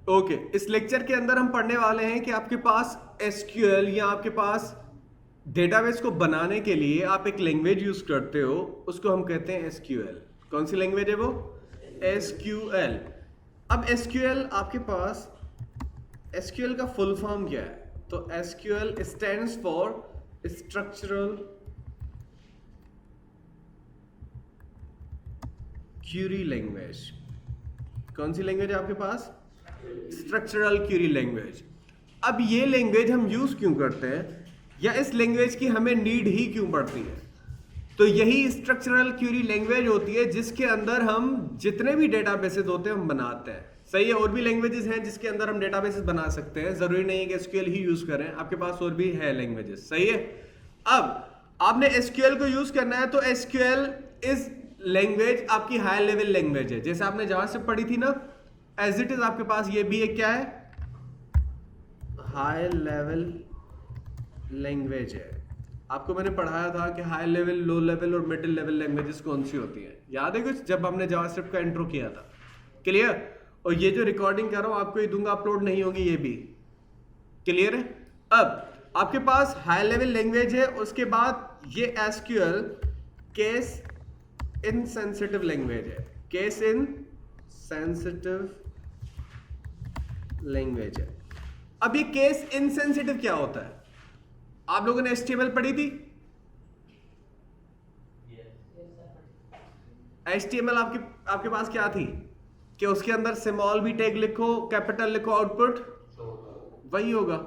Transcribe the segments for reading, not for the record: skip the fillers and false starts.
Okay, इस lecture के अंदर हम पढ़ने वाले हैं कि आपके पास एसक्यूएल या आपके पास डेटाबेस को बनाने के लिए आप एक लैंग्वेज यूज करते हो, उसको हम कहते हैं एसक्यूएल। कौन सी लैंग्वेज है वो? एसक्यूएल। अब एसक्यूएल आपके पास, एसक्यूएल का फुल फॉर्म क्या है? तो SQL stands for structural query language. कौन सी लैंग्वेज है आपके पास? Structural query language. अब ये लैंग्वेज हम यूज क्यों करते हैं, या इस लैंग्वेज की हमें नीड ही क्यों पड़ती है? तो यही स्ट्रक्चरल क्यूरी लैंग्वेज होती है जिसके अंदर हम जितने भी डेटाबेसेस होते हैं हम बनाते हैं। सही है, और भी लैंग्वेजेस हैं जिसके अंदर हम डेटाबेसेस बना सकते हैं, जरूरी नहीं है कि एसक्यूएल ही यूज करें, आपके पास और भी है लैंग्वेजेस। सही है। अब आपने एसक्यूएल को यूज करना है, तो एसक्यूएल इज लैंग्वेज आपकी हाई लेवल लैंग्वेज है, जैसे आपने जावास्क्रिप्ट पढ़ी थी ना, एज इट इज आपके पास ये भी एक क्या है? हाई लेवल लैंग्वेज है। आपको मैंने पढ़ाया था कि हाई लेवल, लो लेवल और मिडिल लेवल लैंग्वेजेस कौन सी होती हैं, याद है कुछ, जब हमने जावास्क्रिप्ट का इंट्रो किया था। क्लियर? और ये जो रिकॉर्डिंग कर रहा हूं आपको ये दूंगा, अपलोड नहीं होगी ये भी। क्लियर है? अब आपके पास हाई लेवल लैंग्वेज है, उसके बाद ये एसक्यूएल केस इनसेंसिटिव लैंग्वेज है। केस इन सेंसिटिव लैंग्वेज है। अब ये केस इनसेंसिटिव क्या होता है? आप लोगों ने HTML पढ़ी थी? HTML आपके पास क्या थी कि उसके अंदर स्मॉल भी टैग लिखो, कैपिटल लिखो, आउटपुट वही होगा।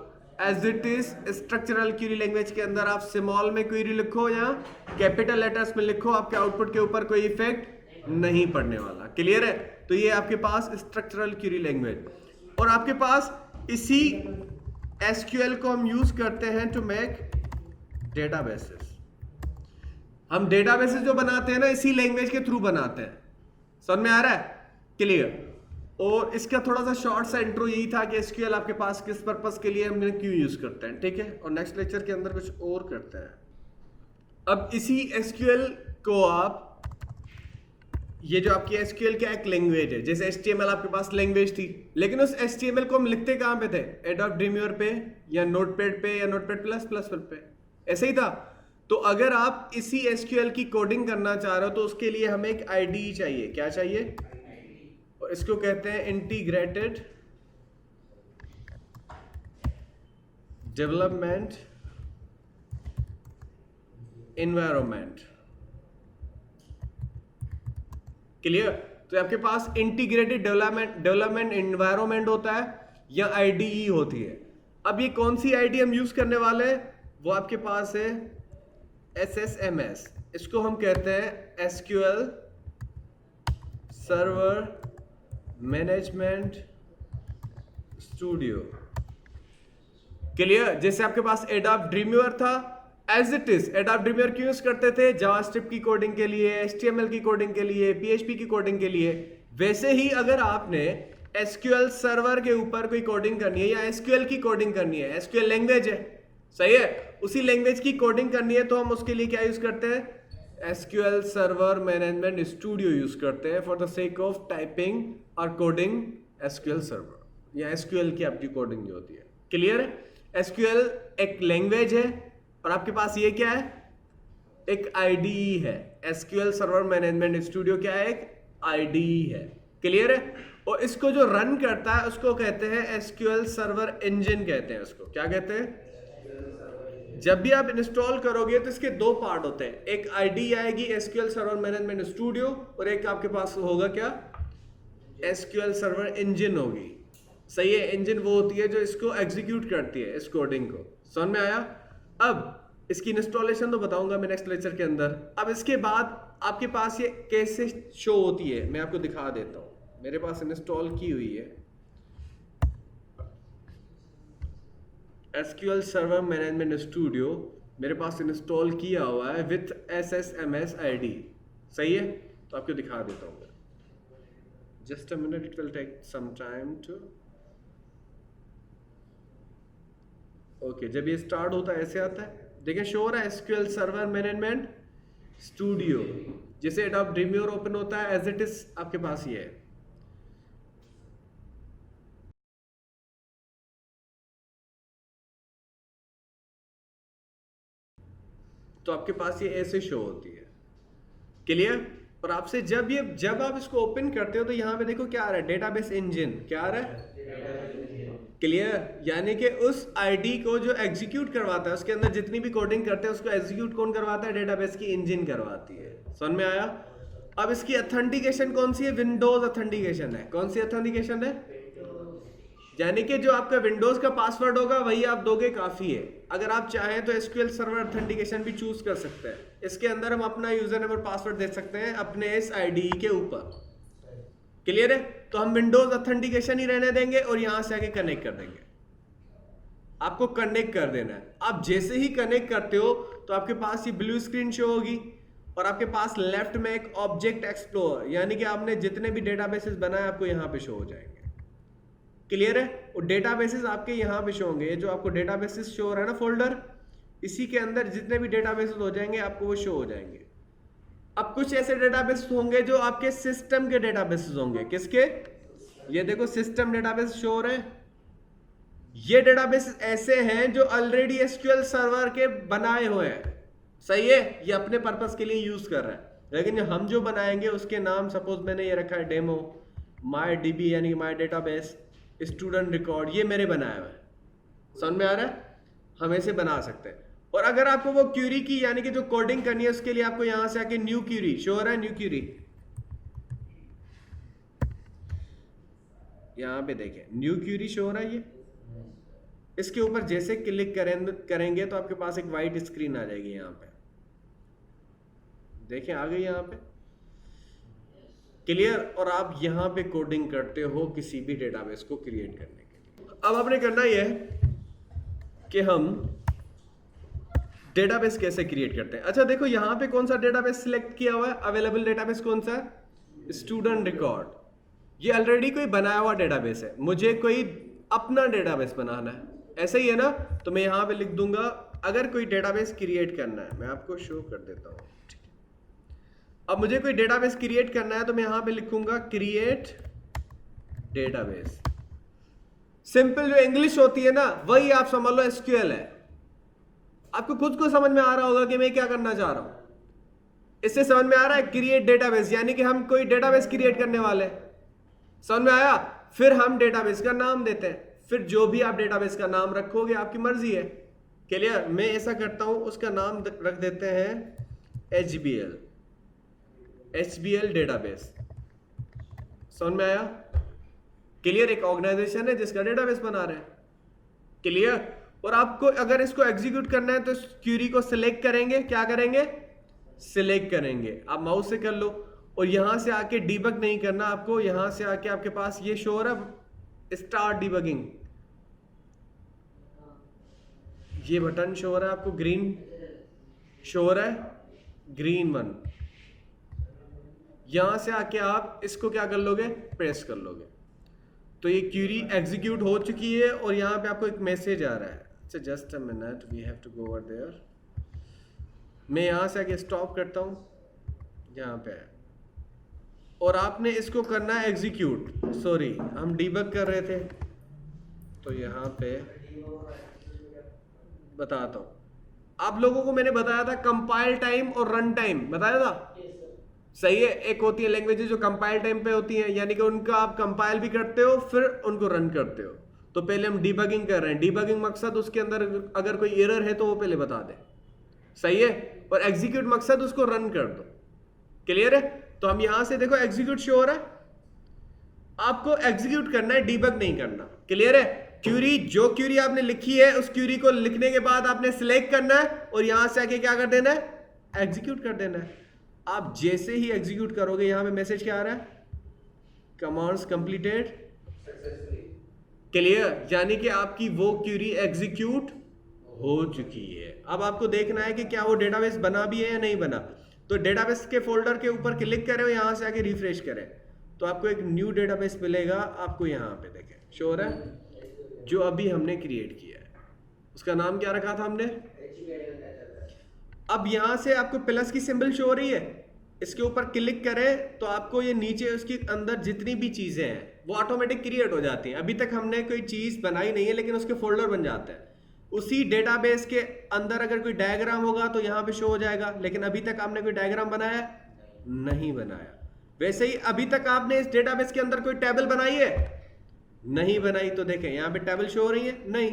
As it is structural query language के अंदर आप स्मॉल में क्वेरी लिखो या कैपिटल लेटर्स में लिखो, आपके आउटपुट के ऊपर कोई इफेक्ट नहीं पड़ने वाला। क्लियर है? तो ये आपके पास स्ट्रक्चरल क्यूरी लैंग्वेज, और आपके पास इसी एसक्यूएल को हम यूज करते हैं टू मेक डेटाबेसेस। हम डेटाबेसेस जो बनाते हैं ना, इसी लैंग्वेज के थ्रू बनाते हैं। समझ में आ रहा है? क्लियर? और इसका थोड़ा सा शॉर्ट सा इंट्रो यही था कि एसक्यूएल आपके पास किस पर्पस के लिए हम क्यों यूज करते हैं। ठीक है, और नेक्स्ट लेक्चर के अंदर कुछ और करते हैं। अब इसी एसक्यूएल को आप, ये जो आपकी एसक्यूएल का एक लैंग्वेज है, जैसे HTML आपके पास लैंग्वेज थी, लेकिन उस HTML को हम लिखते कहां पे थे? एडोब ड्रीमवीवर पे या नोटपैड पे या नोटपैड प्लस प्लस पे, ऐसे ही था। तो अगर आप इसी एसक्यूएल की कोडिंग करना चाह रहे हो तो उसके लिए हमें एक IDE चाहिए। क्या चाहिए? और इसको कहते हैं इंटीग्रेटेड डेवलपमेंट एनवायरनमेंट। क्लियर? तो आपके पास इंटीग्रेटेड डेवलपमेंट एनवायरनमेंट होता है या IDE होती है। अब ये कौन सी IDE हम यूज करने वाले हैं? वो आपके पास है SSMS। इसको हम कहते हैं SQL server management studio. Clear? जैसे आपके पास एडोब ड्रीमवीवर था, as it is Adobe Dreamweaver क्यों यूज करते थे? जावास्क्रिप्ट की कोडिंग के लिए, HTML की कोडिंग के लिए, PHP की कोडिंग के लिए। वैसे ही अगर आपने SQL सर्वर के ऊपर कोई कोडिंग करनी है या SQL की कोडिंग करनी है, SQL लैंग्वेज है, सही है, उसी लैंग्वेज की कोडिंग करनी है, तो हम उसके लिए क्या यूज करते हैं? SQL server management studio use करते हैं for the sake of typing और कोडिंग SQL सर्वर या SQL की आपकी कोडिंग जो होती है। क्लियर है? SQL एक लैंग्वेज है, और आपके पास ये क्या है? एक IDE है। SQL सर्वर मैनेजमेंट स्टूडियो क्या है? एक IDE है। क्लियर है? और इसको जो रन करता है उसको कहते हैं SQL सर्वर इंजन कहते हैं। उसको क्या कहते हैं? जब भी आप इंस्टॉल करोगे तो इसके दो पार्ट होते हैं, एक IDE आएगी SQL सर्वर मैनेजमेंट स्टूडियो, और एक आपके पास होगा क्या? SQL सर्वर इंजन होगी। सही है? इंजन वो होती है जो इसको एग्जीक्यूट करती है, इस कोडिंग को। समझ में आया? अब इसकी इंस्टॉलेशन तो बताऊंगा मैं नेक्स्ट लेक्चर के अंदर। अब इसके बाद आपके पास ये कैसे शो होती है मैं आपको दिखा देता हूं। मेरे पास इंस्टॉल की हुई है SQL सर्वर मैनेजमेंट स्टूडियो, मेरे पास इंस्टॉल किया हुआ है विथ SSMS IDE। सही है? तो आपको दिखा देता हूं मैं। Just a minute, it will take some time too. Okay, जब ये स्टार्ट होता है ऐसे आता है, देखिए शो हो रहा है SQL सर्वर मैनेजमेंट स्टूडियो। जैसे एडोब ड्रीमवीवर ओपन होता है, एज इट इज आपके पास ये है। तो आपके पास ये ऐसे शो होती है। क्लियर? और आपसे जब आप इसको ओपन करते हो तो यहाँ पे देखो क्या आ रहा है, डेटाबेस इंजन। क्या आ रहा है? क्लियर? यानी कि उस आईडी को जो एग्जीक्यूट करवाता है, उसके अंदर जितनी भी कोडिंग करते हैं उसको एग्जीक्यूट कौन करवाता है? डेटाबेस की इंजन करवाती है। समझ में आया? अब इसकी ऑथेंटिकेशन कौन सी है? विंडोज ऑथेंटिकेशन है। कौन सी ऑथेंटिकेशन है? यानी कि जो आपका विंडोज का पासवर्ड होगा वही आप दोगे, काफी है। अगर आप चाहें तो एसक्यूएल सर्वर ऑथेंटिकेशन भी चूज कर सकते हैं। इसके अंदर हम अपना यूजर नेम और पासवर्ड दे सकते हैं अपने इस आईडी के ऊपर। क्लियर है? तो हम विंडोज ऑथेंटिकेशन ही रहने देंगे और यहां से आके कनेक्ट कर देंगे। आपको कनेक्ट कर देना है। आप जैसे ही कनेक्ट करते हो तो आपके पास ये ब्लू स्क्रीन शो होगी और आपके पास लेफ्ट में एक ऑब्जेक्ट एक्सप्लोरर, यानी कि आपने जितने भी डेटाबेसेस बनाए आपको यहाँ पे शो हो जाएंगे। क्लियर है? और डेटाबेसेस आपके यहाँ पे शो होंगे। ये जो आपको डेटाबेसेस शो हो रहा है ना फोल्डर, इसी के अंदर जितने भी डेटाबेसेस हो जाएंगे आपको वो शो हो जाएंगे। अब कुछ ऐसे डेटाबेस होंगे जो आपके सिस्टम के डेटाबेसेस होंगे। किसके? ये देखो सिस्टम डेटाबेस शो हो रहे हैं। ये डेटाबेस ऐसे हैं जो ऑलरेडी एसक्यूएल सर्वर के बनाए हुए हैं। सही है? ये अपने पर्पस के लिए यूज कर रहा है, लेकिन हम जो बनाएंगे उसके नाम, सपोज मैंने ये रखा है डेमो, माई डीबी यानी माई डेटाबेस, स्टूडेंट रिकॉर्ड, ये मेरे बनाए हुए हैं। समझ में आ रहा है? हम ऐसे बना सकते हैं। और अगर आपको वो क्यूरी की यानी कि जो कोडिंग करनी है उसके लिए आपको यहां से आके न्यू क्यूरी शो हो रहा है। न्यू क्यूरी यहां पे देखें, न्यू क्यूरी शो हो रहा है। ये इसके ऊपर जैसे क्लिक करेंगे तो आपके पास एक वाइट स्क्रीन आ जाएगी। यहां पे देखें, आ गई यहां पे। क्लियर? और आप यहां पे कोडिंग करते हो किसी भी डेटाबेस को क्रिएट करने के लिए। अब आपने करना यह है कि हम डेटाबेस कैसे क्रिएट करते हैं। अच्छा देखो यहां पे कौन सा डेटाबेस सिलेक्ट किया हुआ है? अवेलेबल डेटाबेस कौन सा है? Student record. ये ऑलरेडी कोई बनाया हुआ डेटाबेस है, मुझे कोई अपना डेटाबेस बनाना है। ऐसे ही है ना? तो मैं यहां पे लिख दूंगा, अगर कोई डेटाबेस क्रिएट करना है, मैं आपको शो कर देता हूं। अब मुझे कोई डेटाबेस क्रिएट करना है तो मैं यहां पे लिखूंगा क्रिएट डेटाबेस। सिंपल जो इंग्लिश होती है ना वही आप समझ लो एसक्यूएल है। आपको खुद को समझ में आ रहा होगा कि मैं क्या करना चाह रहा हूं। इससे समझ में आ रहा है? क्रिएट डेटाबेस यानी कि हम कोई डेटाबेस क्रिएट करने वाले हैं। समझ में आया? फिर हम डेटाबेस का नाम देते हैं, फिर जो भी आप डेटाबेस का नाम रखोगे आपकी मर्जी है। क्लियर? मैं ऐसा करता हूं, उसका नाम रख देते हैं HBL डेटाबेस। समझ में आया? क्लियर? एक ऑर्गेनाइजेशन है जिसका डेटाबेस बना रहे हैं। क्लियर? और आपको अगर इसको एग्जीक्यूट करना है तो क्यूरी को सिलेक्ट करेंगे। क्या करेंगे? सिलेक्ट करेंगे। आप माउस से कर लो और यहां से आके डीबग नहीं करना आपको। यहां से आके आपके पास ये शो हो रहा है स्टार्ट डीबगिंग, ये बटन शो हो रहा है आपको, ग्रीन शो हो रहा है, ग्रीन वन। यहां से आके आप इसको क्या कर लोगे? प्रेस कर लोगे तो ये क्यूरी एग्जीक्यूट हो चुकी है और यहां पे आपको एक मैसेज आ रहा है। अच्छा just a minute, we have to go over there. मैं यहां से आके स्टॉप करता हूं यहां पे, और आपने इसको करना है एग्जीक्यूट। सॉरी, हम डीबग कर रहे थे तो यहां पे बताता हूं। आप लोगों को मैंने बताया था कंपाइल टाइम और रन टाइम, बताया था? सही है? एक होती है लैंग्वेजेस जो कंपाइल टाइम पे होती हैं, यानी कि उनका आप कंपाइल भी करते हो फिर उनको रन करते हो। तो पहले हम डीबगिंग कर रहे हैं। डीबगिंग मकसद उसके अंदर अगर कोई एरर है तो वो पहले बता दे। सही है? और एग्जीक्यूट मकसद उसको रन कर दो। क्लियर है? तो हम यहां से देखो एग्जीक्यूट शो हो रहा है। आपको एग्जीक्यूट करना है, डीबग नहीं करना। क्लियर है? क्यूरी, जो क्यूरी आपने लिखी है उस क्यूरी को लिखने के बाद आपने सिलेक्ट करना है और यहां से आके क्या कर देना है? एग्जीक्यूट कर देना है। आप जैसे ही एग्जीक्यूट करोगे यहां पे मैसेज क्या आ रहा है? Commands completed successfully. क्लियर? यानी कि आपकी वो क्यूरी एग्जीक्यूट हो चुकी है। अब आपको देखना है कि क्या वो डेटाबेस बना भी है या नहीं बना। तो डेटाबेस के फोल्डर के ऊपर क्लिक करें और यहां से आके रिफ्रेश करें तो आपको एक न्यू डेटाबेस मिलेगा। आपको यहां पे देखें शो हो रहा है जो अभी हमने क्रिएट किया है। उसका नाम क्या रखा था हमने? अब यहां से आपको प्लस की सिंबल शो हो रही है, इसके ऊपर क्लिक करें तो आपको ये नीचे उसके अंदर जितनी भी चीजें हैं वो ऑटोमेटिक क्रिएट हो जाती हैं। अभी तक हमने कोई चीज बनाई नहीं है लेकिन उसके फोल्डर बन जाते हैं। उसी डेटाबेस के अंदर अगर कोई डायग्राम होगा तो यहां पे शो हो जाएगा, लेकिन अभी तक आपने कोई डायग्राम बनाया नहीं बनाया। वैसे ही अभी तक आपने इस डेटाबेस के अंदर कोई टेबल बनाई है नहीं बनाई, तो देखें यहां पे टेबल शो हो रही है नहीं,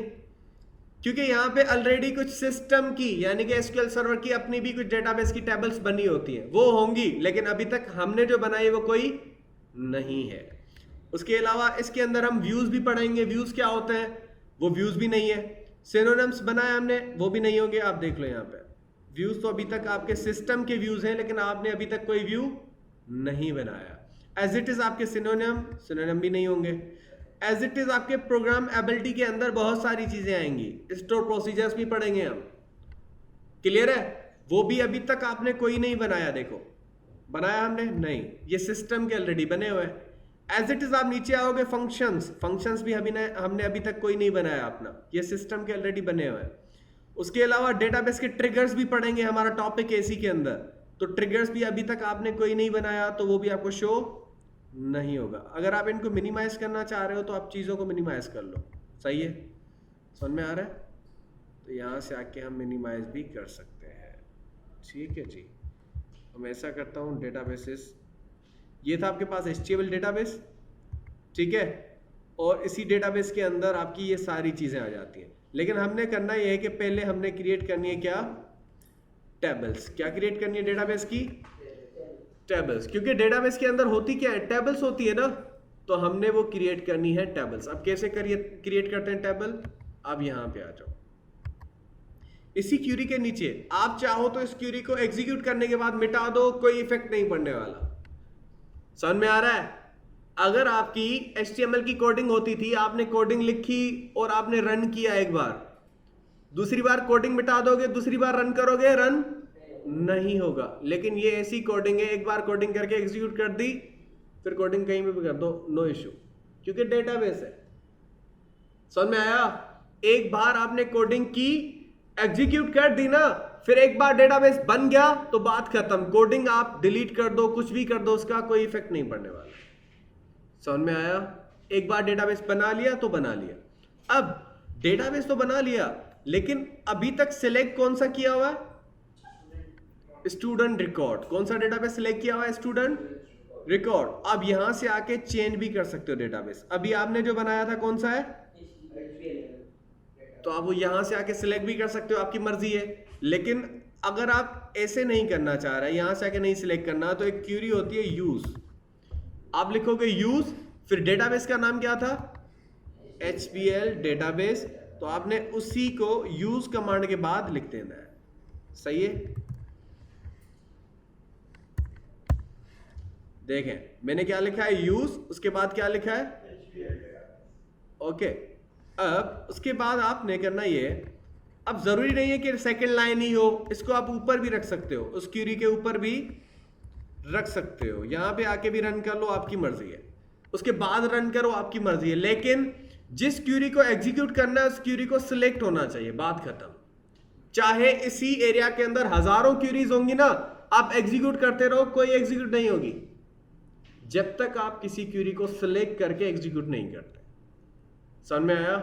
क्योंकि यहां पे ऑलरेडी कुछ सिस्टम की यानी कि एसक्यूएल सर्वर की अपनी भी कुछ डेटाबेस की टेबल्स बनी होती हैं, वो होंगी, लेकिन अभी तक हमने जो बनाई वो कोई नहीं है। उसके अलावा इसके अंदर हम व्यूज भी पढ़ेंगे, व्यूज क्या होते हैं, वो व्यूज भी नहीं है। सिनोनिम्स बनाए हमने, वो भी नहीं होंगे। आप देख लो यहाँ पे व्यूज तो अभी तक आपके सिस्टम के व्यूज हैं, लेकिन आपने अभी तक कोई व्यू नहीं बनाया। एज इट इज आपके सिनोनिम भी नहीं होंगे। एज इट इज आपके प्रोग्राम एबिलिटी के अंदर बहुत सारी चीजें आएंगी, स्टोर प्रोसीजर्स भी पढ़ेंगे हम, क्लियर है, वो भी अभी तक आपने कोई नहीं बनाया। देखो बनाया हमने नहीं, ये सिस्टम के ऑलरेडी बने हुए हैं। एज इट इज आप नीचे आओगे फंक्शंस भी हमने अभी तक कोई नहीं बनाया अपना, ये सिस्टम के ऑलरेडी बने हुए हैं। उसके अलावा डेटाबेस के ट्रिगर्स भी पढ़ेंगे, हमारा टॉपिक है इसी के अंदर, तो ट्रिगर्स भी अभी तक आपने कोई नहीं बनाया, तो वो भी आपको शो नहीं होगा। अगर आप इनको मिनिमाइज करना चाह रहे हो तो आप चीज़ों को मिनिमाइज कर लो, सही है, समझ में आ रहा है, तो यहाँ से आके हम मिनिमाइज भी कर सकते हैं। ठीक है जी, मैं ऐसा करता हूँ, डेटाबेसेस ये था आपके पास HTML डेटाबेस, ठीक है, और इसी डेटाबेस के अंदर आपकी ये सारी चीज़ें आ जाती हैं। लेकिन हमने करना ये है कि पहले हमने क्रिएट करनी है क्या, टेबल्स। क्या क्रिएट करनी है डेटाबेस की, टेबल्स, क्योंकि डेटाबेस के अंदर होती क्या है, टेबल्स होती है ना, तो हमने वो क्रिएट करनी है टेबल्स। अब कैसे क्रिएट करते हैं टेबल, अब यहाँ पे आ जाओ, इसी क्यूरी के नीचे आप चाहो तो इस क्यूरी को एग्जीक्यूट करने के बाद मिटा दो, कोई इफेक्ट नहीं पड़ने वाला। समझ में आ रहा है, अगर आपकी HTML की कोडिंग होती थी, आपने कोडिंग लिखी और आपने रन किया एक बार, दूसरी बार कोडिंग मिटा दोगे, दूसरी बार रन करोगे, रन नहीं होगा। लेकिन ये ऐसी कोडिंग है, एक बार कोडिंग करके एग्जीक्यूट कर दी, फिर कोडिंग कहीं भी कर दो, नो इश्यू, क्योंकि डेटाबेस है। समझ में आया, एक बार आपने कोडिंग की, एग्जीक्यूट कर दी ना, फिर एक बार डेटाबेस बन गया तो बात खत्म, कोडिंग आप डिलीट कर दो, कुछ भी कर दो, उसका कोई इफेक्ट नहीं पड़ने वाला। समझ में आया, एक बार डेटाबेस बना लिया तो बना लिया। अब डेटाबेस तो बना लिया, लेकिन अभी तक सिलेक्ट कौन सा किया हुआ है, स्टूडेंट रिकॉर्ड। कौन सा डेटाबेस सिलेक्ट किया हुआ है, स्टूडेंट रिकॉर्ड। अब यहां से आके चेंज भी कर सकते हो डेटाबेस। अभी आपने जो बनाया था कौन सा है, तो आप वो यहां से आके सिलेक्ट भी कर सकते हो, आपकी मर्जी है। लेकिन अगर आप ऐसे नहीं करना चाह रहे, यहां से आके नहीं सिलेक्ट करना, तो एक क्यूरी होती है यूज, आप लिखोगे यूज, फिर डेटाबेस का नाम क्या था, HPL डेटाबेस, तो आपने उसी को यूज कमांड के बाद लिख देना है, सही है। देखें मैंने क्या लिखा है, यूज, उसके बाद क्या लिखा है, ओके। अब उसके बाद आपने करना ये, अब जरूरी नहीं है कि सेकंड लाइन ही हो, इसको आप ऊपर भी रख सकते हो, उस क्यूरी के ऊपर भी रख सकते हो, यहां पे आके भी रन कर लो, आपकी मर्जी है, उसके बाद रन करो, आपकी मर्जी है। लेकिन जिस क्यूरी को एग्जीक्यूट करना है, उस क्यूरी को सिलेक्ट होना चाहिए, बात खत्म। चाहे इसी एरिया के अंदर हजारों क्यूरीज होंगी ना, आप एग्जीक्यूट करते रहो, कोई एग्जीक्यूट नहीं होगी जब तक आप किसी क्यूरी को सिलेक्ट करके एग्जीक्यूट नहीं करते। समझ में आया,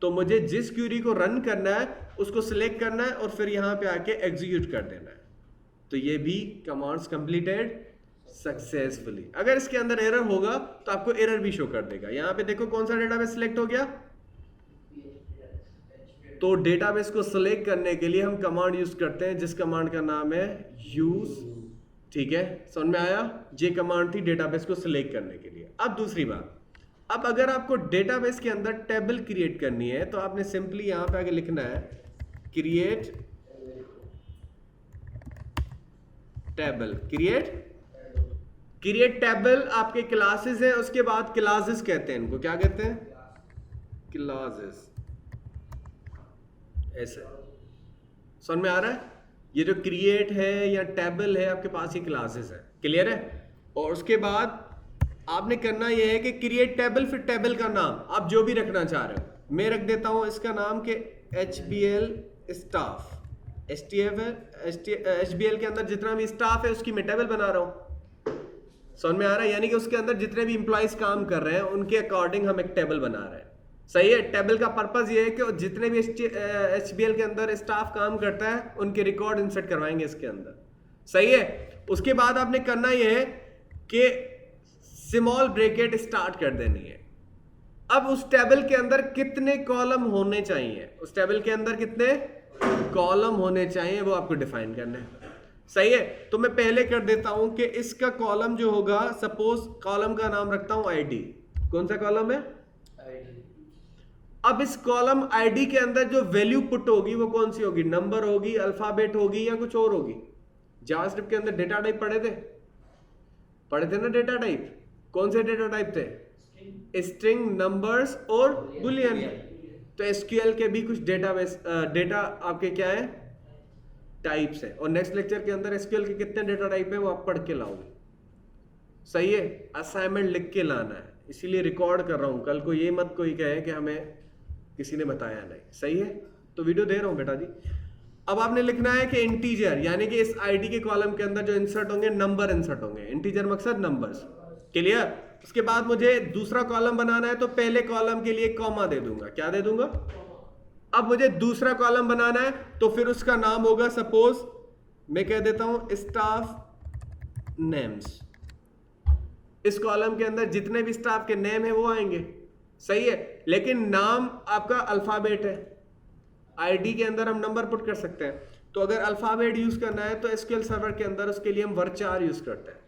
तो मुझे जिस क्यूरी को रन करना है उसको सिलेक्ट करना है और फिर यहां पे आके एग्जीक्यूट कर देना है, तो ये भी कमांड्स कंप्लीटेड सक्सेसफुली। अगर इसके अंदर एरर होगा तो आपको एरर भी शो कर देगा। यहां पे देखो कौन सा डेटाबेस सिलेक्ट हो गया, तो डेटाबेस को सिलेक्ट करने के लिए हम कमांड यूज करते हैं, जिस कमांड का नाम है यूज, ठीक है, समझ में आया। ये कमांड थी डेटाबेस को सिलेक्ट करने के लिए। अब दूसरी बात, अब अगर आपको डेटाबेस के अंदर टेबल क्रिएट करनी है, तो आपने सिंपली यहां पे आगे लिखना है क्रिएट टेबल। क्रिएट टेबल आपके क्लासेस है, उसके बाद क्लासेस कहते हैं इनको, क्या कहते हैं, क्लासेस, ऐसे। समझ में आ रहा है, ये जो क्रिएट है या टेबल है, आपके पास ये क्लासेस है, क्लियर है। और उसके बाद आपने करना ये है कि क्रिएट टेबल, फिर टेबल का नाम आप जो भी रखना चाह रहे हो। मैं रख देता हूं इसका नाम के HBL स्टाफ, HBL के अंदर जितना भी स्टाफ है उसकी मैं टेबल बना रहा हूं। समझ में आ रहा है, यानी कि उसके अंदर जितने भी इंप्लॉइज काम कर रहे हैं उनके अकॉर्डिंग हम एक टेबल बना रहे हैं। सही है। टेबल का पर्पस ये है कि जितने भी HBL के अंदर स्टाफ काम करता है उनके रिकॉर्ड इंसर्ट करवाएंगे इसके अंदर। सही है। उसके बाद आपने करना ये है कि स्मॉल ब्रैकेट स्टार्ट कर देनी है। अब उस टेबल के अंदर कितने कॉलम होने चाहिए, उस टेबल के अंदर कितने कॉलम होने चाहिए वो आपको डिफाइन करना है। सही है। तो मैं पहले कर देता हूं कि इसका कॉलम जो होगा, सपोज कॉलम का नाम रखता हूं ID। कौन सा कॉलम है? अब इस कॉलम ID के अंदर जो वैल्यू पुट होगी वो कौन सी होगी? नंबर होगी, अल्फाबेट होगी या कुछ और होगी? जावास्क्रिप्ट के अंदर डेटा टाइप पढ़े थे ना डेटा टाइप। कौन से डेटा टाइप थे? स्ट्रिंग, नंबर्स और बुलियन। तो SQL के भी कुछ डेटा आपके क्या है? टाइप्स है। और नेक्स्ट लेक्चर के अंदर SQL के कितने डेटा टाइप है वो आप पढ़ के लाओगे। सही है। असाइनमेंट लिख के लाना है, इसीलिए रिकॉर्ड कर रहा हूं, कल को ये मत कोई कहे कि हमें किसी ने बताया नहीं। सही है। तो वीडियो दे रहा हूं बेटा जी। अब आपने लिखना है कि इंटीजर, यानी कि इस ID के कॉलम के अंदर जो इंसर्ट होंगे नंबर इंसर्ट होंगे। इंटीजर मकसद नंबर्स। क्लियर। उसके बाद मुझे दूसरा कॉलम बनाना है तो पहले कॉलम के लिए कॉमा दे दूंगा। क्या दे दूंगा? अब मुझे दूसरा कॉलम बनाना है तो फिर उसका नाम होगा, सपोज मैं कह देता हूं स्टाफ नेम्स। इस कॉलम के अंदर जितने भी स्टाफ के नेम है वो आएंगे। सही है। लेकिन नाम आपका अल्फाबेट है, ID के अंदर हम नंबर पुट कर सकते हैं। तो अगर अल्फाबेट यूज करना है तो SQL सर्वर के अंदर उसके लिए हम वर्चार यूज करते हैं।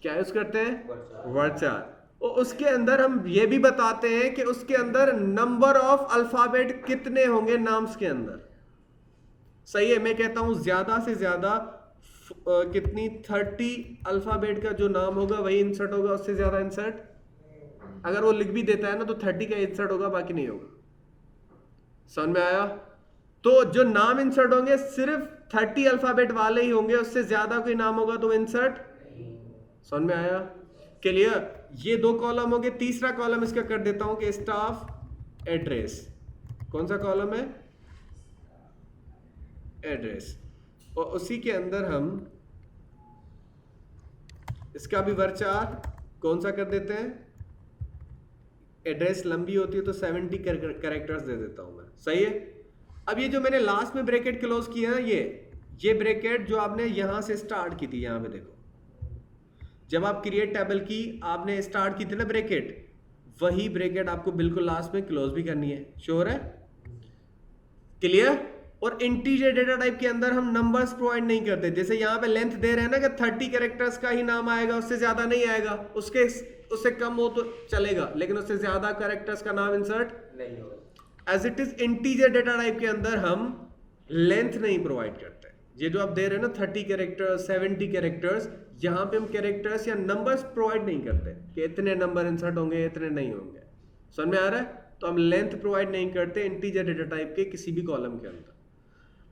क्या यूज करते हैं? वर्चार। और उसके अंदर हम ये भी बताते हैं कि उसके अंदर नंबर ऑफ अल्फाबेट कितने होंगे नाम्स के अंदर। सही है। मैं कहता हूं ज्यादा से ज्यादा कितनी 30 अल्फाबेट का जो नाम होगा वही इंसर्ट होगा, उससे ज्यादा इंसर्ट अगर वो लिख भी देता है ना तो 30 का इंसर्ट होगा, बाकी नहीं होगा। समझ में आया? तो जो नाम इंसर्ट होंगे सिर्फ 30 अल्फाबेट वाले ही होंगे, उससे ज्यादा कोई नाम होगा तो इंसर्ट। समझ में आया? क्लियर। ये दो कॉलम हो गए। तीसरा कॉलम इसका कर देता हूं कि स्टाफ एड्रेस। कौन सा कॉलम है? एड्रेस। और उसी के अंदर हम इसका भी वर्चार कौन सा कर देते हैं? एड्रेस लंबी होती है तो 70 कैरेक्टर्स दे देता हूं मैं। सही है। अब ये जो मैंने लास्ट में ब्रैकेट क्लोज किया है, ये ब्रैकेट जो आपने यहां से स्टार्ट की थी, यहां पे देखो, जब आप क्रिएट टेबल की आपने स्टार्ट की थी ना ब्रैकेट, वही ब्रैकेट आपको बिल्कुल लास्ट में क्लोज भी करनी है। श्योर है? क्लियर। और इंटीजर डेटा टाइप के अंदर हम नंबर्स प्रोवाइड नहीं करते। जैसे यहां पे लेंथ दे रहे हैं ना कि 30 कैरेक्टर्स का ही नाम आएगा, उससे ज्यादा नहीं आएगा। उससे कम हो तो चलेगा, लेकिन उससे ज्यादा कैरेक्टर्स का नाम इंसर्ट नहीं होगा। As it is integer data type के अंदर हम लेंथ नहीं प्रोवाइड करते। ये जो आप दे रहे हैं ना 30 कैरेक्टर्स, 70 कैरेक्टर्स, यहां पे हम कैरेक्टर्स या नंबर्स प्रोवाइड नहीं करते कि इतने नंबर इंसर्ट होंगे, इतने नहीं होंगे। समझ में आ रहा है? तो हम लेंथ प्रोवाइड नहीं करते इंटीजर डेटा टाइप के किसी भी कॉलम के अंदर।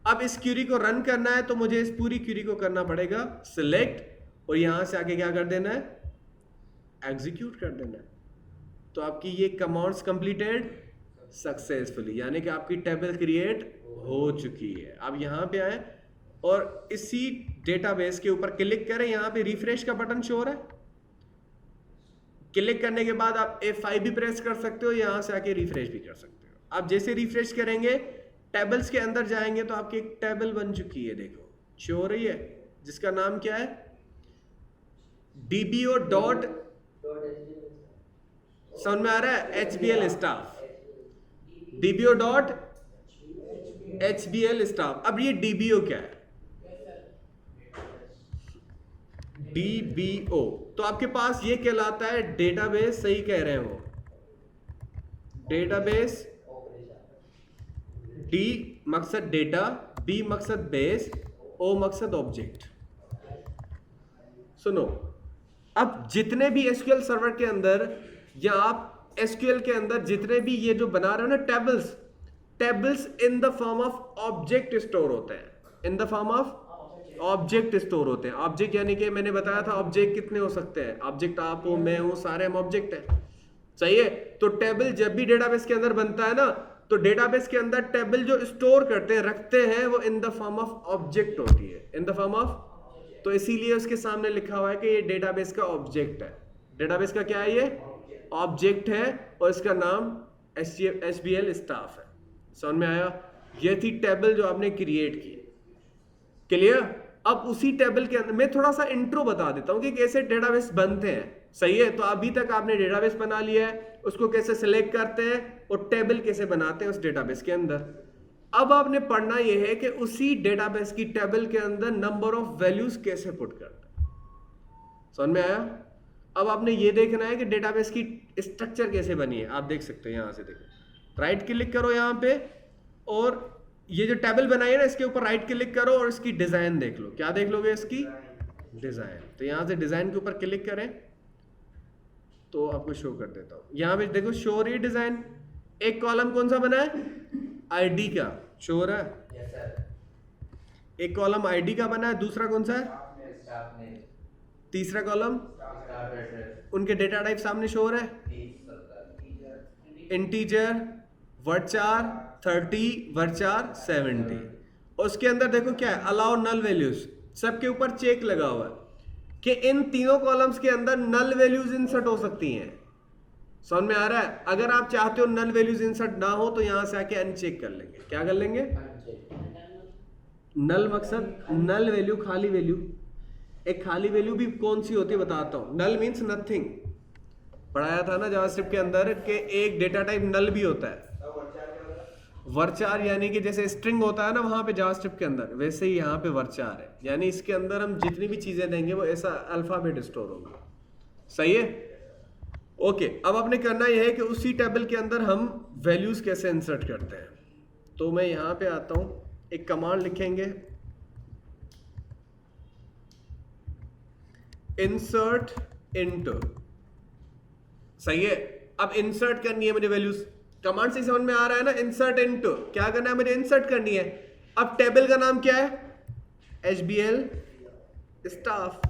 अब इस क्यूरी को रन करना है तो मुझे इस पूरी क्यूरी को करना पड़ेगा सिलेक्ट, और यहां से आके क्या कर देना है? एग्जीक्यूट कर देना है। तो आपकी ये कमांड्स कंप्लीटेड सक्सेसफुली, यानी कि आपकी टेबल क्रिएट हो चुकी है। अब यहां पे आए और इसी डेटाबेस के ऊपर क्लिक करें। यहां पे रिफ्रेश का बटन शो है। क्लिक करने के बाद आप F5 भी प्रेस कर सकते हो, यहां से आके रिफ्रेश भी कर सकते हो। आप जैसे रिफ्रेश करेंगे टेबल्स के अंदर जाएंगे तो आपकी एक टेबल बन चुकी है, देखो शो हो रही है, जिसका नाम क्या है? DBO डॉट, समझ में आ रहा है? HBL staff, DBO dot HBL staff. अब ये DBO क्या है? DBO तो आपके पास ये कहलाता है डेटाबेस। सही कह रहे हो, डेटाबेस। D मकसद डेटा, B मकसद बेस, O मकसद ऑब्जेक्ट। सुनो, अब जितने भी SQL सर्वर के अंदर या आप SQL के अंदर जितने भी ये जो बना रहे हो ना tables in the form of object store होते हैं। In the form of object store होते हैं। ऑब्जेक्ट यानी कि मैंने बताया था ऑब्जेक्ट कितने हो सकते हैं। ऑब्जेक्ट आप हो, मैं हूं, सारे हम ऑब्जेक्ट हैं। सही है। तो टेबल जब भी डेटाबेस के अंदर बनता है ना, तो डेटाबेस के अंदर टेबल जो स्टोर करते हैं, रखते हैं, वो in the form of object होती है। इन द फॉर्म ऑफ, तो इसीलिए उसके सामने लिखा हुआ है कि ये डेटाबेस का ऑब्जेक्ट है। डेटाबेस का क्या है? ये ऑब्जेक्ट है और इसका नाम SBL स्टाफ है। समझ में आया? ये थी टेबल जो आपने क्रिएट की। क्लियर? अब उसी टेबल के अंदर मैं थोड़ा सा इंट्रो बता देता हूं कि कैसे डेटाबेस बनते हैं। सही है? तो अभी तक आपने डेटाबेस बना लिया है, उसको कैसे सिलेक्ट करते हैं और टेबल कैसे बनाते हैं उस डेटाबेस के अंदर। अब आपने पढ़ना यह है कि उसी डेटाबेस की टेबल के अंदर नंबर ऑफ वैल्यूज कैसे पुट करते हैं। समझ में आया? अब आपने ये देखना है कि डेटाबेस की स्ट्रक्चर कैसे बनी है। आप देख सकते हो, यहां से देखो, राइट क्लिक करो यहां पे और ये जो टेबल बनाई है ना इसके ऊपर राइट क्लिक करो और इसकी डिजाइन देख लो। क्या देख लोगे? इसकी डिजाइन। तो यहां से डिजाइन के ऊपर क्लिक करें तो आपको शो कर देता हूं। यहां पे देखो शो रही डिजाइन। एक कॉलम कौन सा बना है? आईडी का। शो हो रहा है? एक कॉलम आईडी का बना है, दूसरा कौन सा है? तीसरा कॉलम उनके डेटा टाइप सामने शो हो रहा है, इंटीजर, वर्चार 30, वर्चार 70। और उसके अंदर देखो क्या है? Allow null values. सबके ऊपर चेक लगा हुआ है कि इन तीनों कॉलम्स के अंदर नल वैल्यूज इंसर्ट हो सकती हैं। समझ में आ रहा है? अगर आप चाहते हो नल वैल्यूज इंसर्ट ना हो तो यहां से आके अनचेक कर लेंगे। क्या कर लेंगे? नल मकसद नल वैल्यू, खाली वैल्यू। एक खाली वैल्यू भी कौन सी होती है बताता हूं। नल मींस नथिंग। पढ़ाया था ना जावास्क्रिप्ट के अंदर कि एक डेटा टाइप नल भी होता है। वर्चार यानी कि जैसे स्ट्रिंग होता है ना वहां पे जावास्क्रिप्ट के अंदर, वैसे ही यहाँ पे वर्चार है। यानी इसके अंदर हम जितनी भी चीजें देंगे वो ऐसा अल्फाबेट स्टोर होगा। सही है? ओके, अब आपने करना यह है कि उसी टेबल के अंदर हम वैल्यूज कैसे इंसर्ट करते हैं। तो मैं यहां पे आता हूं, एक कमांड लिखेंगे, इंसर्ट इनटू। सही है? अब इंसर्ट करनी है मुझे वैल्यूज। कमांड से समझ में आ रहा है ना? इंसर्ट इनटू क्या करना है मुझे? इंसर्ट करनी है। अब टेबल का नाम क्या है? HBL staff.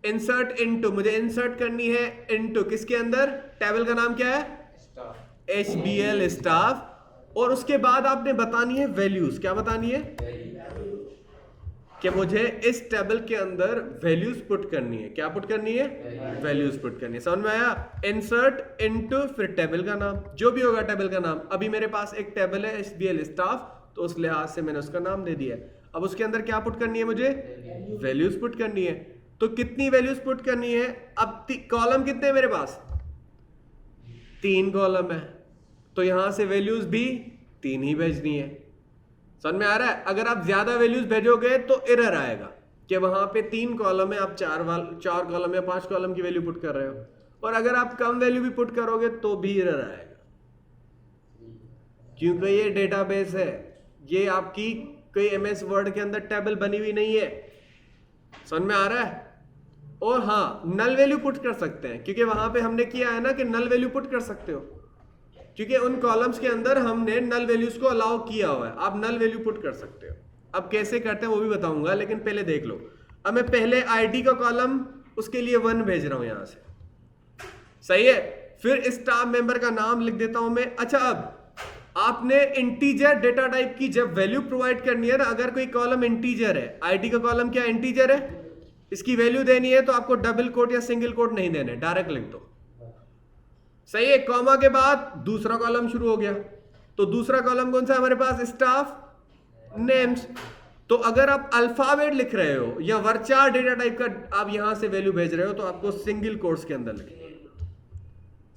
इंसर्ट इनटू, मुझे इंसर्ट करनी है इनटू किसके अंदर? टेबल का नाम क्या है? HBL staff. और उसके बाद आपने बतानी है वैल्यूज। क्या बतानी है? कि मुझे इस टेबल के अंदर वैल्यूज पुट करनी है। क्या पुट करनी है? वैल्यूज पुट करनी है। समझ में आया? इंसर्ट इनटू फिर टेबल का नाम, जो भी होगा टेबल का नाम। अभी मेरे पास एक टेबल है HBL स्टाफ, तो उस लिहाज से मैंने उसका नाम दे दिया। अब उसके अंदर क्या पुट करनी है मुझे? वैल्यूज पुट करनी है। तो कितनी वैल्यूज पुट करनी है? अब कॉलम कितने हैं मेरे पास? 3 कॉलम है, तो यहां से वैल्यूज भी 3 ही भेजनी है। समझ में आ रहा है? अगर आप ज्यादा वैल्यूज भेजोगे तो एरर आएगा कि वहां पे 3 कॉलम है, आप 4 कॉलम या 5 कॉलम की वैल्यू पुट कर रहे हो। और अगर आप कम वैल्यू भी पुट करोगे तो भी एरर आएगा, क्योंकि ये डेटाबेस है, ये आपकी कोई MS वर्ड के अंदर टेबल बनी हुई नहीं है। समझ में आ रहा है? और हाँ, नल वैल्यू पुट कर सकते हैं, क्योंकि वहां पे हमने किया है ना कि नल वैल्यू पुट कर सकते हो, क्योंकि उन कॉलम्स के अंदर हमने नल वैल्यूज को अलाउ किया हुआ है। आप नल वैल्यू पुट कर सकते हो। अब कैसे करते हैं वो भी बताऊंगा, लेकिन पहले देख लो। अब मैं पहले आईडी का कॉलम, उसके लिए 1 भेज रहा हूं यहां से। सही है? फिर स्टाफ मेंबर का नाम लिख देता हूं मैं। अच्छा, अब आपने इंटीजर डेटा टाइप की जब वैल्यू प्रोवाइड करनी है ना, अगर कोई कॉलम इंटीजर है, आईडी का कॉलम क्या इंटीजर है, इसकी वैल्यू देनी है, तो आपको डबल कोट या सिंगल कोट नहीं देने, डायरेक्ट लिख दो। सही है? कॉमा के बाद दूसरा कॉलम शुरू हो गया। तो दूसरा कॉलम कौन सा है हमारे पास? Staff names. तो अगर आप अल्फाबेट लिख रहे हो या वर्चार डेटा टाइप का आप यहां से वैल्यू भेज रहे हो, तो आपको सिंगल कोट्स के अंदर लिखना।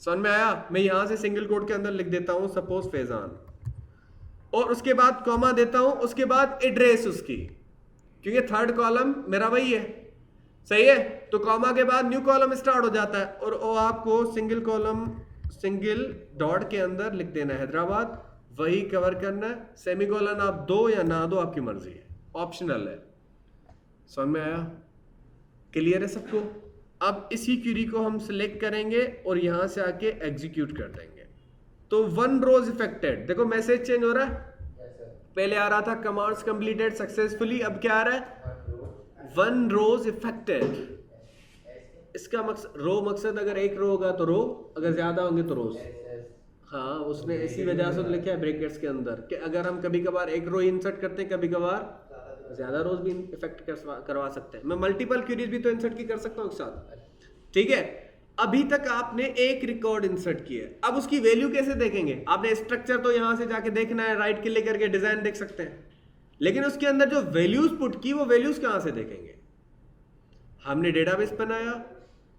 समझ में आया? मैं यहां से सिंगल कोट के अंदर लिख देता हूं सपोज फैजान, और उसके बाद कॉमा देता हूं, उसके बाद एड्रेस उसकी, क्योंकि थर्ड कॉलम मेरा वही है। सही है? तो कॉमा के बाद न्यू कॉलम स्टार्ट हो जाता है, और वो आपको सिंगल कॉलम सिंगल डॉट के अंदर लिख देना है हैदराबाद, वही कवर करना है। सेमीकोलन आप दो या ना दो, आपकी मर्जी है, ऑप्शनल है। समझ में आया? क्लियर है सबको? अब इसी क्वेरी को हम सिलेक्ट करेंगे और यहां से आके एग्जीक्यूट कर देंगे। तो 1 रोज इफेक्टेड, देखो मैसेज चेंज हो रहा है। पहले आ रहा था कमांड्स कंप्लीटेड सक्सेसफुली, अब क्या आ रहा है? 1 रोज इफेक्टेड। इसका मकसद, रो मकसद अगर एक रो होगा तो रो, अगर ज्यादा होंगे तो रोज। हाँ, उसने इसी वजह से तो लिखा है ब्रैकेट्स के अंदर कि अगर हम कभी कभार एक रो इंसर्ट करते हैं, कभी कभार ज्यादा रोज भी इफेक्ट करवा सकते हैं। मैं मल्टीपल क्वेरीज भी तो इंसर्ट की कर सकता हूँ एक साथ। ठीक है? अभी तक आपने एक रिकॉर्ड इंसर्ट किया है, अब उसकी वैल्यू कैसे देखेंगे? आपने स्ट्रक्चर तो यहां से जाके देखना है, राइट क्लिक करके डिजाइन देख सकते हैं, लेकिन उसके अंदर जो वैल्यूज पुट की वो वैल्यूज कहां से देखेंगे? हमने डेटाबेस बनाया,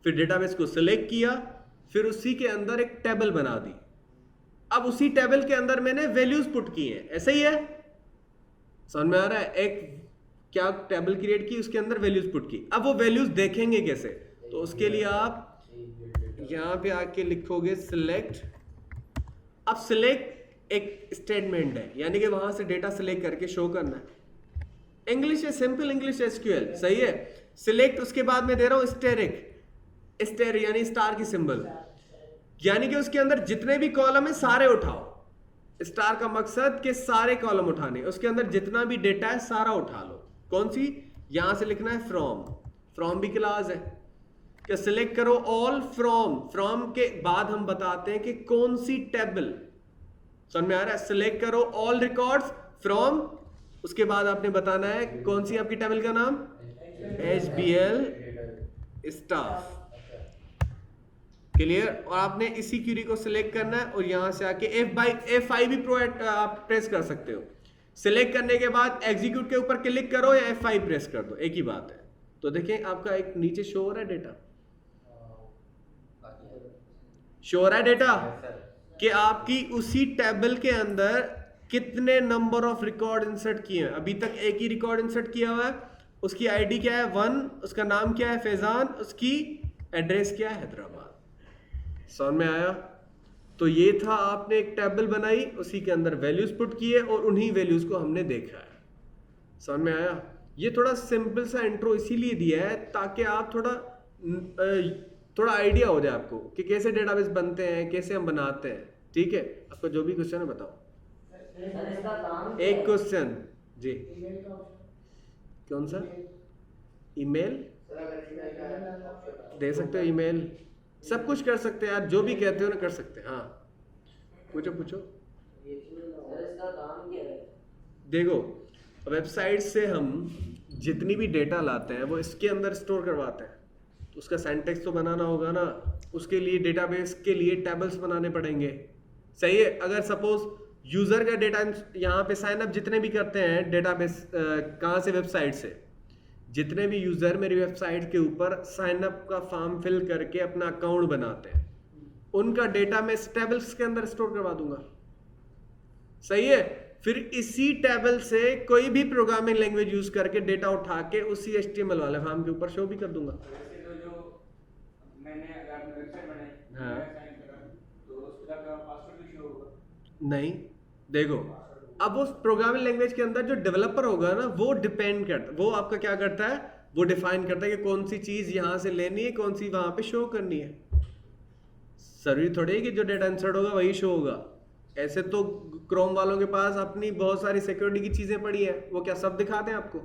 फिर डेटाबेस को सिलेक्ट किया, फिर उसी के अंदर एक टेबल बना दी। अब उसी टेबल के अंदर मैंने वैल्यूज पुट की हैं, ऐसा ही है, समझ में आ रहा है? एक क्या टेबल क्रिएट की, उसके अंदर वैल्यूज पुट की। अब वो वैल्यूज देखेंगे कैसे? तो उसके लिए आप यहां पे आके लिखोगे सिलेक्ट। अब सिलेक्ट एक स्टेटमेंट है, यानी कि वहां से डेटा सिलेक्ट करके शो करना है। इंग्लिश है, सिंपल इंग्लिश एसक्यूएल, सही है। सिलेक्ट, उसके बाद मैं दे रहा हूं स्टेरिक, स्टेर यानी स्टार की सिंबल, यानी कि उसके अंदर जितने भी कॉलम है सारे उठाओ। स्टार का मकसद कि सारे कॉलम उठाने, उसके अंदर जितना भी डेटा है सारा उठा लो। कौन सी? यहां से लिखना है फ्रॉम, फ्रॉम भी क्लास है कि सिलेक्ट करो ऑल फ्रॉम। फ्रॉम के बाद हम बताते हैं कि कौन सी टेबल, समझ में आ रहा है? सिलेक्ट करो ऑल रिकॉर्ड्स फ्रॉम, उसके बाद आपने बताना है कौन सी आपकी टेबल का नाम, HBL स्टाफ, क्लियर। और आपने इसी क्यूरी को सिलेक्ट करना है और यहां से आके F5 भी आप प्रेस कर सकते हो। सिलेक्ट करने के बाद एग्जीक्यूट के ऊपर क्लिक करो या F5 प्रेस कर दो, एक ही बात है। तो देखें आपका एक नीचे शो हो रहा है डेटा, शो हो रहा है डेटा कि आपकी उसी टेबल के अंदर कितने नंबर ऑफ रिकॉर्ड इंसर्ट किए हैं। अभी तक एक ही रिकॉर्ड इंसर्ट किया हुआ है, उसकी आईडी क्या है 1, उसका नाम क्या है फैजान, उसकी एड्रेस क्या है हैदराबाद। समझ में आया? तो ये था, आपने एक टेबल बनाई, उसी के अंदर वैल्यूज पुट किए और उन्हीं वैल्यूज को हमने देखा है। समझ में आया? ये थोड़ा सिंपल सा इंट्रो इसीलिए दिया है ताकि आप थोड़ा आइडिया हो जाए आपको कि कैसे डेटाबेस बनते हैं, कैसे हम बनाते हैं। ठीक है, आपका जो भी क्वेश्चन है बताओ। एक क्वेश्चन जी, कौन सा? ईमेल दे सकते हो, ईमेल सब कुछ कर सकते हैं यार, जो भी कहते हो ना कर सकते हैं। हाँ पूछो पूछो। देखो, वेबसाइट से हम जितनी भी डेटा लाते हैं वो इसके अंदर स्टोर करवाते हैं, तो उसका सिंटैक्स तो बनाना होगा ना, उसके लिए डेटाबेस के लिए टेबल्स बनाने पड़ेंगे, सही है। अगर सपोज यूजर का डेटा यहाँ पे साइन अप जितने भी करते हैं डेटाबेस, कहाँ से? वेबसाइट से। जितने भी यूजर मेरी वेबसाइट के ऊपर साइन अप का फॉर्म फिल करके अपना अकाउंट बनाते हैं, उनका डेटा मैं इस टेबल्स के अंदर स्टोर करवा दूंगा, सही है। फिर इसी टेबल से कोई भी प्रोग्रामिंग लैंग्वेज यूज करके डेटा उठा के उसी HTML वाले फॉर्म के ऊपर शो भी कर दूंगा। हाँ नहीं, देखो अब उस प्रोग्रामिंग लैंग्वेज के अंदर जो डेवलपर होगा ना, वो डिपेंड करता, वो आपका क्या करता है, वो डिफाइन करता है कि कौन सी चीज यहां से लेनी है, कौन सी वहां पे शो करनी है। जरूरी थोड़ी है कि जो डेटा इंसर्ट होगा वही शो होगा। ऐसे तो क्रोम वालों के पास अपनी बहुत सारी सिक्योरिटी की चीजें पड़ी है, वो क्या सब दिखाते हैं आपको?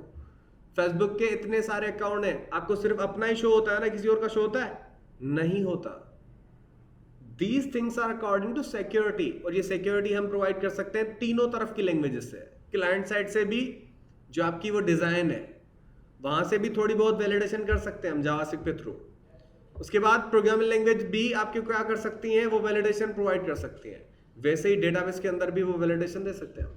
फेसबुक के इतने सारे अकाउंट हैं, आपको सिर्फ अपना ही शो होता है ना, किसी और का शो होता है? नहीं होता। These things are according to security, और ये सिक्योरिटी हम प्रोवाइड कर सकते हैं तीनों तरफ की लैंग्वेजेस से। क्लाइंट साइड से भी, जो आपकी वो डिजाइन है वहां से भी थोड़ी बहुत वैलिडेशन कर सकते हैं हम जावास्क्रिप्ट के थ्रू। उसके बाद प्रोग्रामिंग लैंग्वेज भी आपके क्या कर सकती हैं, वो वैलिडेशन प्रोवाइड कर सकती हैं। वैसे ही डेटाबेस के अंदर भी वो वैलिडेशन दे सकते हैं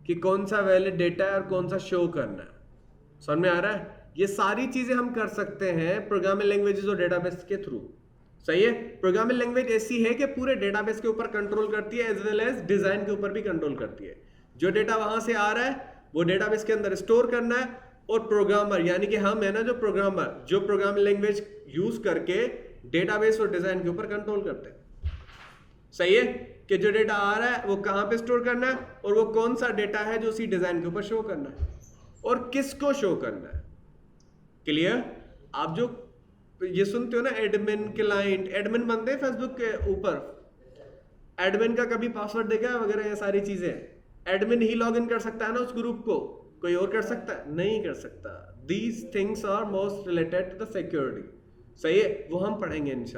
कि कौन सा वैलिड डेटा है और कौन सा शो करना है। समझ में आ रहा है? ये सारी चीजें हम कर सकते हैं प्रोग्रामिंग लैंग्वेजेस और डेटाबेस के थ्रू, सही है। प्रोग्रामिंग लैंग्वेज ऐसी है कि पूरे डेटाबेस के ऊपर कंट्रोल करती है, एज वेल एज डिजाइन के ऊपर भी कंट्रोल करती है। जो डेटा वहां से आ रहा है वो डेटाबेस के अंदर स्टोर करना है, और प्रोग्रामर यानी कि हम है ना, जो प्रोग्रामर, जो प्रोग्रामिंग लैंग्वेज यूज करके डेटाबेस और डिजाइन के ऊपर कंट्रोल करते हैं, सही है। कि जो डेटा आ रहा है वो कहां पे स्टोर करना है, और वो कौन सा डेटा है जो उसी डिजाइन के ऊपर शो करना है, और किसको शो करना है। क्लियर? आप जो ये सुनते हो ना एडमिन क्लाइंट, एडमिन बनते हैं फेसबुक के ऊपर, एडमिन का कभी पासवर्ड देखा है वगैरह, ये सारी चीजें एडमिन ही लॉग इन कर सकता है ना उस ग्रुप को, कोई और कर सकता है? नहीं कर सकता। These things are most related to the security, सही है, वो हम पढ़ेंगे इंशाल्लाह।